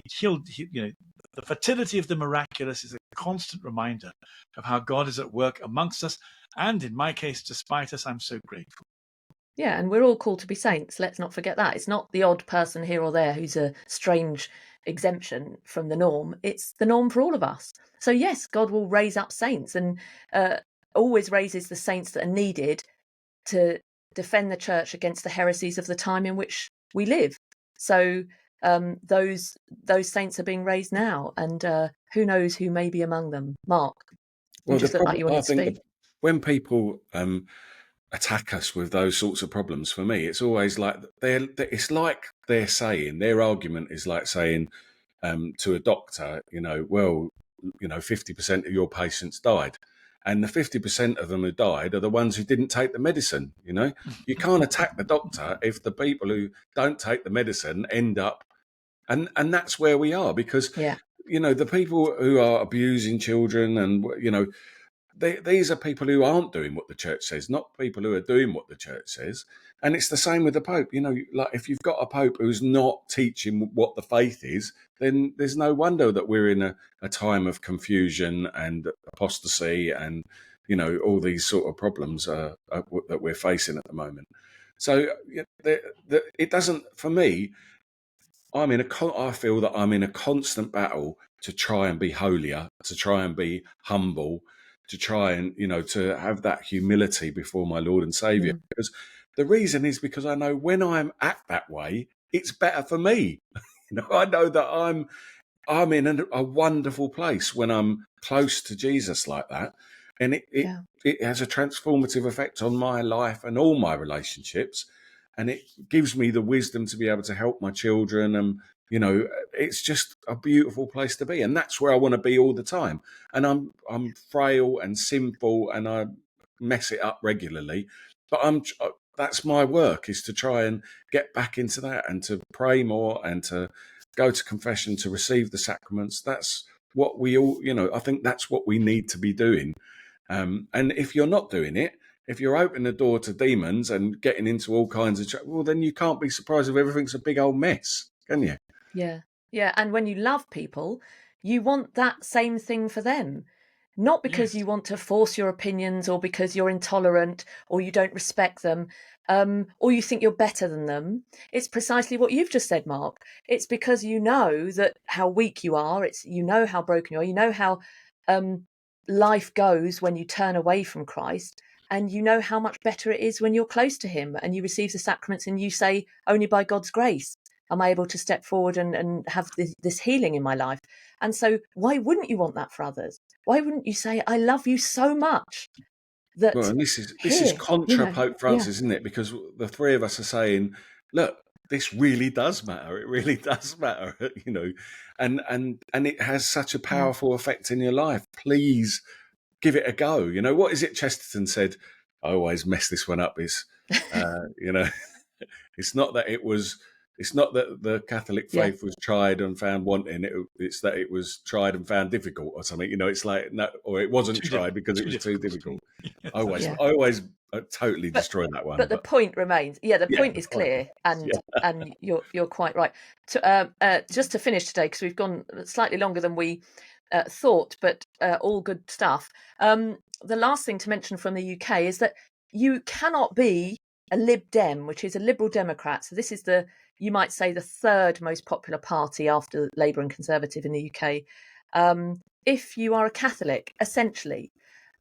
fertility of the miraculous is a constant reminder of how God is at work amongst us, and in my case, despite us. I'm so grateful. Yeah, and we're all called to be saints. Let's not forget that. It's not the odd person here or there who's a strange exemption from the norm. It's the norm for all of us. So yes, God will raise up saints, and always raises the saints that are needed to defend the Church against the heresies of the time in which we live. So those saints are being raised now, and who knows who may be among them. Mark, you just look like you wanted to speak. When people attack us with those sorts of problems, for me, it's always like they're saying, their argument is like saying to a doctor, 50% of your patients died, and the 50% of them who died are the ones who didn't take the medicine. You can't attack the doctor if the people who don't take the medicine end up, and that's where we are, because the people who are abusing children, and these are people who aren't doing what the Church says, not people who are doing what the Church says. And it's the same with the Pope. Like if you've got a Pope who's not teaching what the faith is, then there's no wonder that we're in a time of confusion and apostasy and, all these sort of problems that we're facing at the moment. So it doesn't, for me, I feel that I'm in a constant battle to try and be holier, to try and be humble, to try and, to have that humility before my Lord and Saviour. Because the reason is because I know when I'm at that way, it's better for me. I know that I'm in a wonderful place when I'm close to Jesus like that. And it has a transformative effect on my life and all my relationships. And it gives me the wisdom to be able to help my children, and it's just a beautiful place to be, and that's where I want to be all the time. And I'm frail and sinful, and I mess it up regularly, but that's my work, is to try and get back into that, and to pray more, and to go to confession, to receive the sacraments. That's what we all, I think that's what we need to be doing. And if you're not doing it, if you're opening the door to demons and getting into all kinds of well, then you can't be surprised if everything's a big old mess, can you? Yeah. Yeah. And when you love people, you want that same thing for them. Not because Yes. you want to force your opinions or because you're intolerant or you don't respect them, or you think you're better than them. It's precisely what you've just said, Mark. It's because you know that how weak you are. You know how broken you are. You know how life goes when you turn away from Christ. And you know how much better it is when you're close to him and you receive the sacraments and you say, only by God's grace am I able to step forward and have this healing in my life. And so why wouldn't you want that for others? Why wouldn't you say, I love you so much Well, that and this is here, contra Pope yeah. Francis, isn't it? Because the three of us are saying, look, this really does matter. It really does matter, and it has such a Mm. powerful effect in your life. Please give it a go. What is it Chesterton said? I always mess this one up. It's not that it's not that the Catholic Yeah. faith was tried and found wanting. It's that it was tried and found difficult or something. It's like, no, or it wasn't tried because it was too difficult. Yes, I always, Yeah. I always totally But destroy that one. but the point remains. Yeah, the yeah, point is fine. clear, and Yeah. you're quite right. Just to finish today, because we've gone slightly longer than we thought, but all good stuff. The last thing to mention from the UK is that you cannot be a Lib Dem, which is a Liberal Democrat. So this is you might say, the third most popular party after Labour and Conservative in the UK. If you are a Catholic, essentially,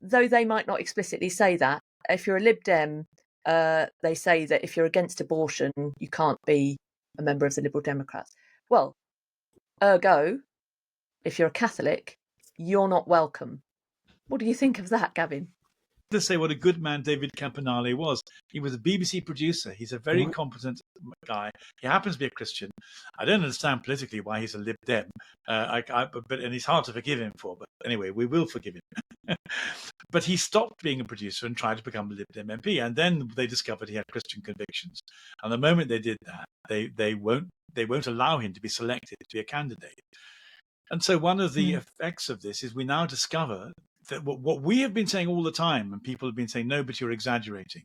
though they might not explicitly say that, if you're a Lib Dem, they say that if you're against abortion, you can't be a member of the Liberal Democrats. Well, ergo, if you're a Catholic, you're not welcome. What do you think of that, Gavin? To say what a good man David Campanale was. He was a BBC producer. He's a very competent guy. He happens to be a Christian. I don't understand politically why he's a Lib Dem, and it's hard to forgive him for. But anyway, we will forgive him. But he stopped being a producer and tried to become a Lib Dem MP, and then they discovered he had Christian convictions. And the moment they did that, they won't allow him to be selected to be a candidate. And so one of the effects of this is we now discover that what we have been saying all the time, and people have been saying, no, but you're exaggerating.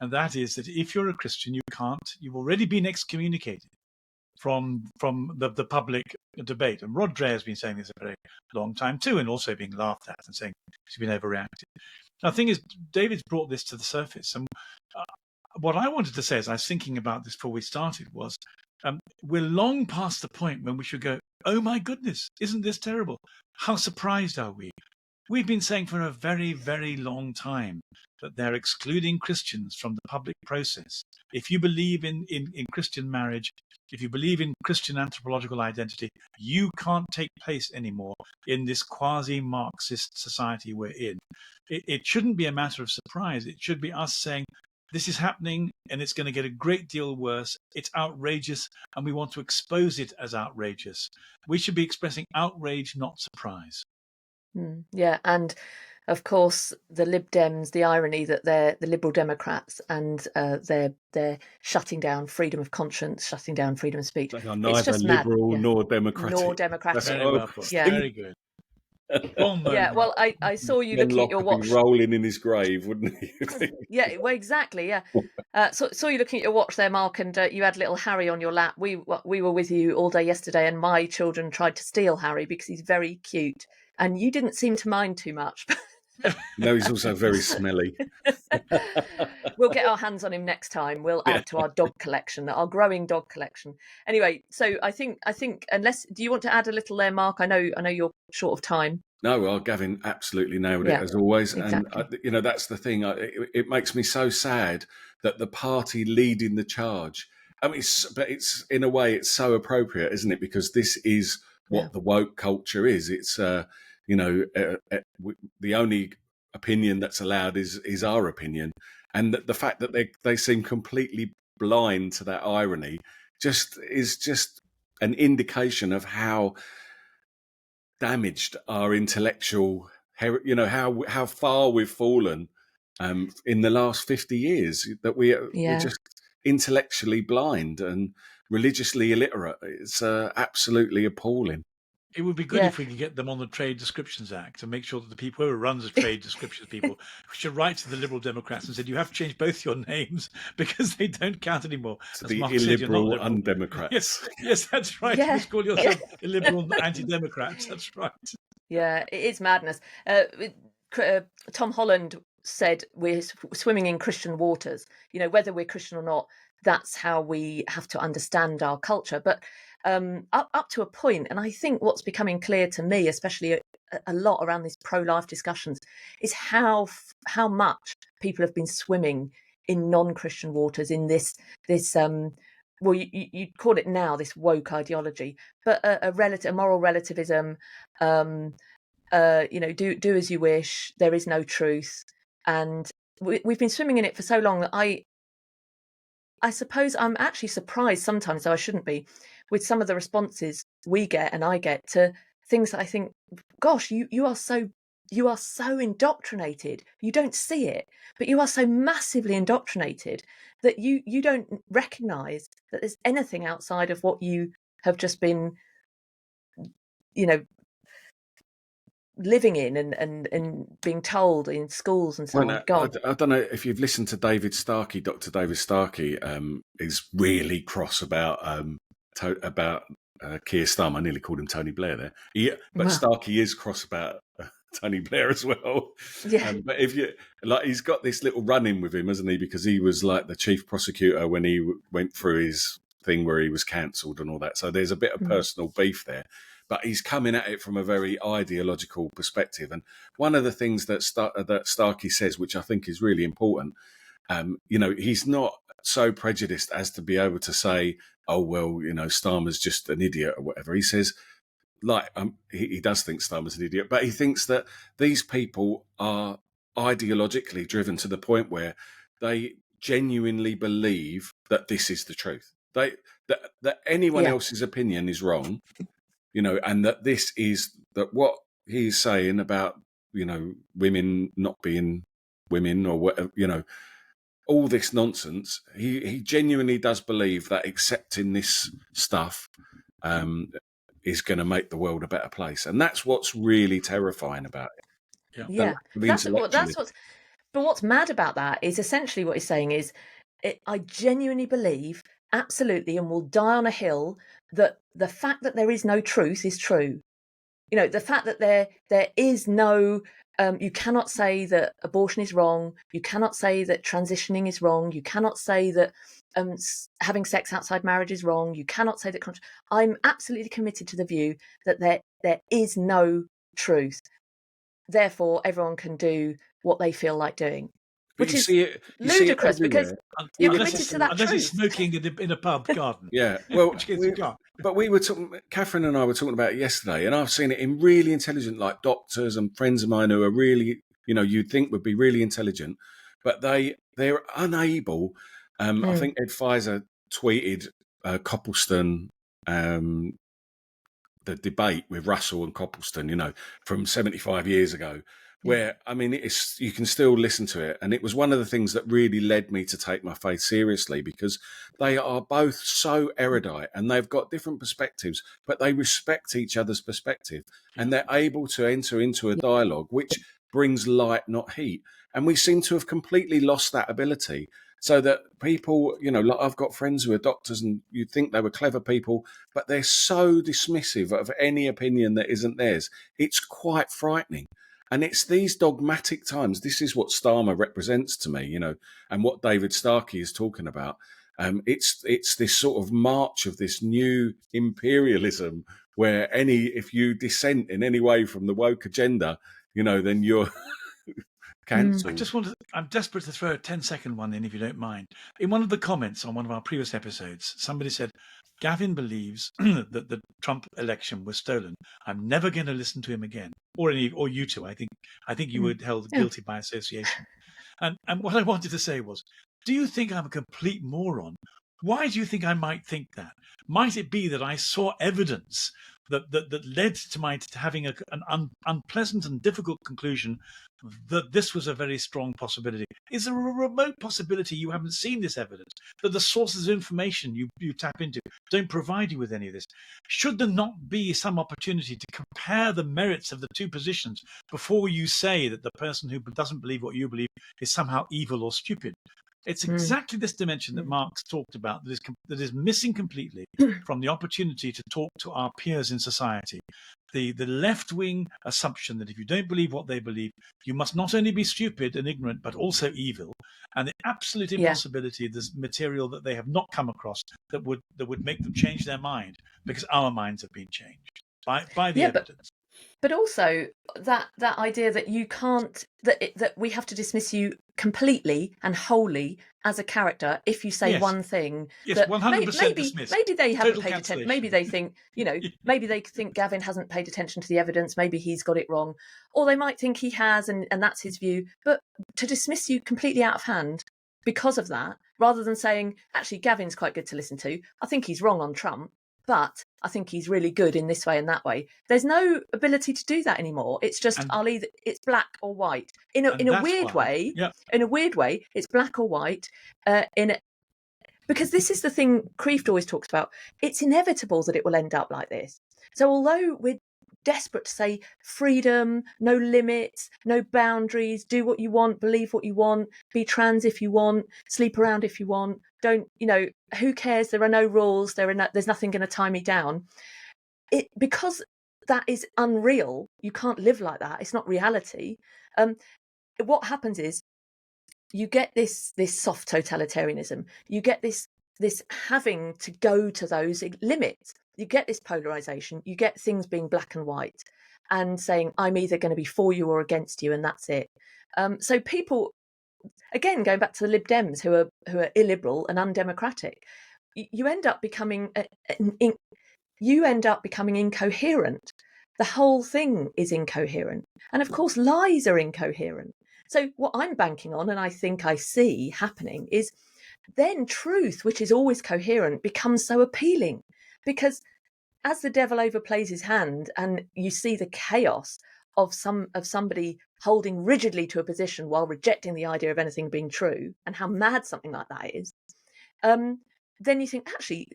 And that is that if you're a Christian, you've already been excommunicated from the public debate. And Rod Dreher has been saying this a very long time too, and also being laughed at and saying he's been overreacted. Now, the thing is, David's brought this to the surface. And what I wanted to say, as I was thinking about this before we started, was we're long past the point when we should go, oh my goodness, isn't this terrible? How surprised are we? We've been saying for a very, very long time that they're excluding Christians from the public process. If you believe in Christian marriage, if you believe in Christian anthropological identity, you can't take place anymore in this quasi-Marxist society we're in. It shouldn't be a matter of surprise. It should be us saying, this is happening and it's going to get a great deal worse. It's outrageous and we want to expose it as outrageous. We should be expressing outrage, not surprise. Yeah, and of course the Lib Dems, the irony that they're the Liberal Democrats and they're shutting down freedom of conscience, shutting down freedom of speech. They are It's neither just mad. liberal Yeah. nor democratic. Nor democratic. Very well put. Yeah. Very good. One moment. Yeah, well, I saw you Ken looking at your Locke would be watch. rolling in his grave, wouldn't he? Yeah, well, exactly. Yeah, saw you looking at your watch there, Mark, and you had little Harry on your lap. We were with you all day yesterday, and my children tried to steal Harry because he's very cute, and you didn't seem to mind too much. No, he's also very smelly. We'll get our hands on him next time. We'll add to our dog collection, our growing dog collection. Anyway, so I think unless, do you want to add a little there, Mark? I know you're short of time. No, well, Gavin absolutely nailed it as always, exactly. and that's the thing. It makes me so sad that the party leading the charge. I mean, but it's in a way it's so appropriate, isn't it? Because this is what the woke culture is. It's the only opinion that's allowed is our opinion, and the fact that they seem completely blind to that irony is just an indication of how damaged our intellectual, how far we've fallen in the last 50 years, that we're just intellectually blind and religiously illiterate. It's absolutely appalling. It would be good if we could get them on the Trade Descriptions Act and make sure that the people who runs the Trade Descriptions people should write to the Liberal Democrats and said, you have to change both your names because they don't count anymore. To As the Mark said, you're not illiberal liberal. undemocrats. Yes, that's right. Yeah. You must call yourself illiberal anti-democrats. That's right. Yeah, it is madness. Tom Holland said we're swimming in Christian waters. You know, whether we're Christian or not, that's how we have to understand our culture. But up to a point, and I think what's becoming clear to me, especially a lot around these pro-life discussions, is how much people have been swimming in non-Christian waters in this well, you'd call it now this woke ideology, but a moral relativism. You know, do as you wish. There is no truth, and we've been swimming in it for so long that I suppose I'm actually surprised sometimes, though I shouldn't be, with some of the responses we get and I get to things that I think, gosh, you are so indoctrinated. You don't see it, but you are so massively indoctrinated that you don't recognise that there's anything outside of what you have just been, you know, living in and being told in schools and so on. I don't know if you've listened to David Starky. Dr. David Starky is really cross about Keir Starmer. I nearly called him Tony Blair there. But Starky is cross about Tony Blair as well. Yeah. But if you like, he's got this little run-in with him, hasn't he? Because he was like the chief prosecutor when he went through his thing where he was cancelled and all that. So there's a bit of personal beef there. But he's coming at it from a very ideological perspective. And one of the things that Starky says, which I think is really important, you know, he's not so prejudiced as to be able to say, oh, well, you know, Starmer's just an idiot or whatever. He says, like, he does think Starmer's an idiot, but he thinks that these people are ideologically driven to the point where they genuinely believe that this is the truth. That anyone else's opinion is wrong. You know, and that what he's saying about, you know, women not being women or whatever, you know, all this nonsense, he genuinely does believe that accepting this stuff is going to make the world a better place. And that's what's really terrifying about it. Yeah. But what's mad about that is essentially what he's saying is, I genuinely believe, absolutely, and will die on a hill, that the fact that there is no truth is true. You know, the fact that there is no, you cannot say that abortion is wrong. You cannot say that transitioning is wrong. You cannot say that having sex outside marriage is wrong. You cannot say that. I'm absolutely committed to the view that there is no truth. Therefore, everyone can do what they feel like doing. Which is ludicrous because you're committed to that unless truth. it's smoking in a pub garden. Yeah, well, but we were talking. Catherine and I were talking about it yesterday, and I've seen it in really intelligent, like doctors and friends of mine who are really, you know, you'd think would be really intelligent, but they're unable. I think Ed Pfizer tweeted Copleston, the debate with Russell and Copleston, you know, from 75 years ago. Where, I mean, you can still listen to it. And it was one of the things that really led me to take my faith seriously, because they are both so erudite and they've got different perspectives, but they respect each other's perspective and they're able to enter into a dialogue which brings light, not heat. And we seem to have completely lost that ability, so that people, you know, like I've got friends who are doctors and you'd think they were clever people, but they're so dismissive of any opinion that isn't theirs. It's quite frightening. And it's these dogmatic times. This is what Starmer represents to me, you know, and what David Starky is talking about. It's this sort of march of this new imperialism where if you dissent in any way from the woke agenda, you know, then you're cancelled. I'm desperate to throw a 10-second one in, if you don't mind. In one of the comments on one of our previous episodes, somebody said, Gavin believes that the Trump election was stolen. I'm never going to listen to him again, or you two. I think you were held guilty by association. And what I wanted to say was, do you think I'm a complete moron? Why do you think I might think that? Might it be that I saw evidence that led to having an unpleasant and difficult conclusion that this was a very strong possibility. Is there a remote possibility you haven't seen this evidence, that the sources of information you tap into don't provide you with any of this? Should there not be some opportunity to compare the merits of the two positions before you say that the person who doesn't believe what you believe is somehow evil or stupid? It's exactly this dimension that Marx talked about that is missing completely from the opportunity to talk to our peers in society. The left-wing assumption that if you don't believe what they believe, you must not only be stupid and ignorant, but also evil, and the absolute impossibility of this material that they have not come across that would make them change their mind, because our minds have been changed by the evidence. But also that idea that you can't, that we have to dismiss you completely and wholly as a character if you say one thing. Yes, that 100% dismissed. Maybe they haven't Total paid attention. Maybe they think, maybe they think Gavin hasn't paid attention to the evidence. Maybe he's got it wrong, or they might think he has, and that's his view. But to dismiss you completely out of hand because of that, rather than saying, actually, Gavin's quite good to listen to. I think he's wrong on Trump, but I think he's really good in this way and that way. There's no ability to do that anymore. It's just it's black or white. In a weird way, it's black or white. Because this is the thing Kreeft always talks about. It's inevitable that it will end up like this. So although we're desperate to say freedom, no limits, no boundaries, do what you want, believe what you want, be trans if you want, sleep around if you want, don't, who cares? There are no rules. There's nothing going to tie me down. Because that is unreal. You can't live like that. It's not reality. What happens is you get this soft totalitarianism. You get this having to go to those limits. You get this polarization. You get things being black and white and saying, I'm either going to be for you or against you, and that's it. So people, again, going back to the Lib Dems who are illiberal and undemocratic, you end up becoming incoherent. The whole thing is incoherent. And of course, lies are incoherent. So what I'm banking on, and I think I see happening, is then truth, which is always coherent, becomes so appealing. Because as the devil overplays his hand and you see the chaos of somebody holding rigidly to a position while rejecting the idea of anything being true, and how mad something like that is, then you think, actually,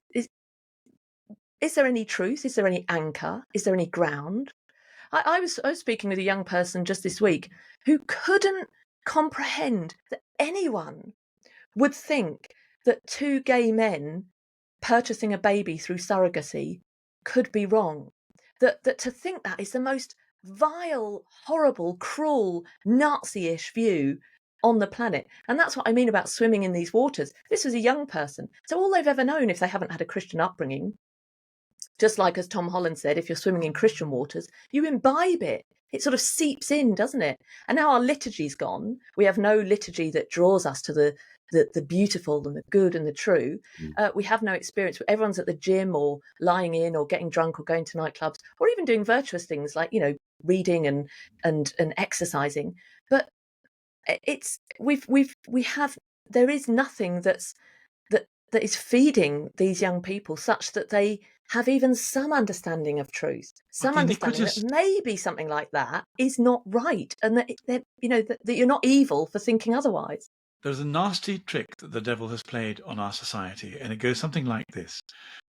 is there any truth? Is there any anchor? Is there any ground? I was speaking with a young person just this week who couldn't comprehend that anyone would think that two gay men purchasing a baby through surrogacy could be wrong. That to think that is the most vile, horrible, cruel, Nazi-ish view on the planet. And that's what I mean about swimming in these waters. This was a young person. So all they've ever known, if they haven't had a Christian upbringing, just like as Tom Holland said, if you're swimming in Christian waters, you imbibe it. It sort of seeps in, doesn't it? And now our liturgy's gone. We have no liturgy that draws us to the beautiful and the good and the true. We have no experience. Everyone's at the gym or lying in or getting drunk or going to nightclubs or even doing virtuous things like, reading and exercising. But there is nothing that is feeding these young people such that they have even some understanding of truth, some understanding that maybe something like that is not right, and that that you're not evil for thinking otherwise. There's a nasty trick that the devil has played on our society, and it goes something like this: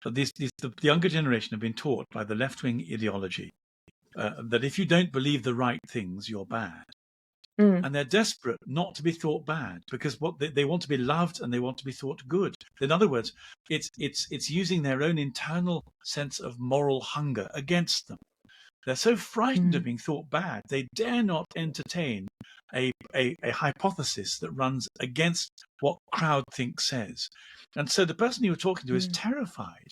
that the younger generation have been taught by the left-wing ideology that if you don't believe the right things, you're bad. And they're desperate not to be thought bad, because they want to be loved and they want to be thought good. In other words, it's using their own internal sense of moral hunger against them. They're so frightened of being thought bad, they dare not entertain a hypothesis that runs against what crowdthink says. And so the person you were talking to is terrified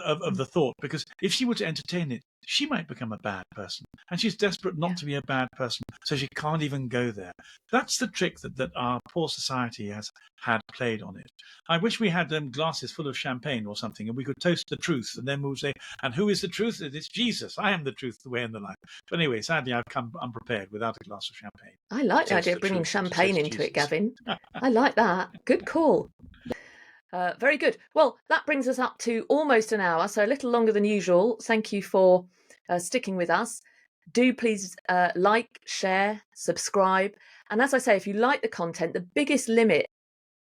of the thought, because if she were to entertain it, she might become a bad person, and she's desperate not to be a bad person, so she can't even go there. That's the trick that our poor society has had played on it. I wish we had glasses full of champagne or something, and we could toast the truth, and then we'll say, and who is the truth? It's Jesus. I am the truth, the way, and the life. But anyway, sadly, I've come unprepared without a glass of champagne. I like the idea of bringing champagne into it, Gavin. I like that. Good call. Very good. Well, that brings us up to almost an hour, so a little longer than usual. Thank you for sticking with us. Do please like, share, subscribe. And as I say, if you like the content, the biggest limit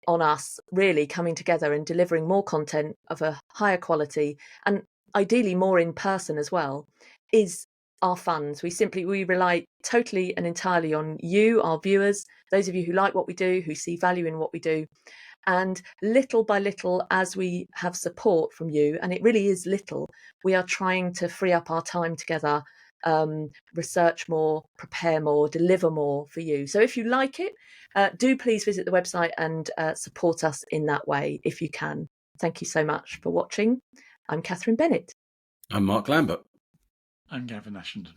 on us really coming together and delivering more content of a higher quality and ideally more in person as well is our funds. We rely totally and entirely on you, our viewers, those of you who like what we do, who see value in what we do. And little by little, as we have support from you, and it really is little, we are trying to free up our time together, research more, prepare more, deliver more for you. So if you like it, do please visit the website and support us in that way if you can. Thank you so much for watching. I'm Catherine Bennett. I'm Mark Lambert. I'm Gavin Ashenden.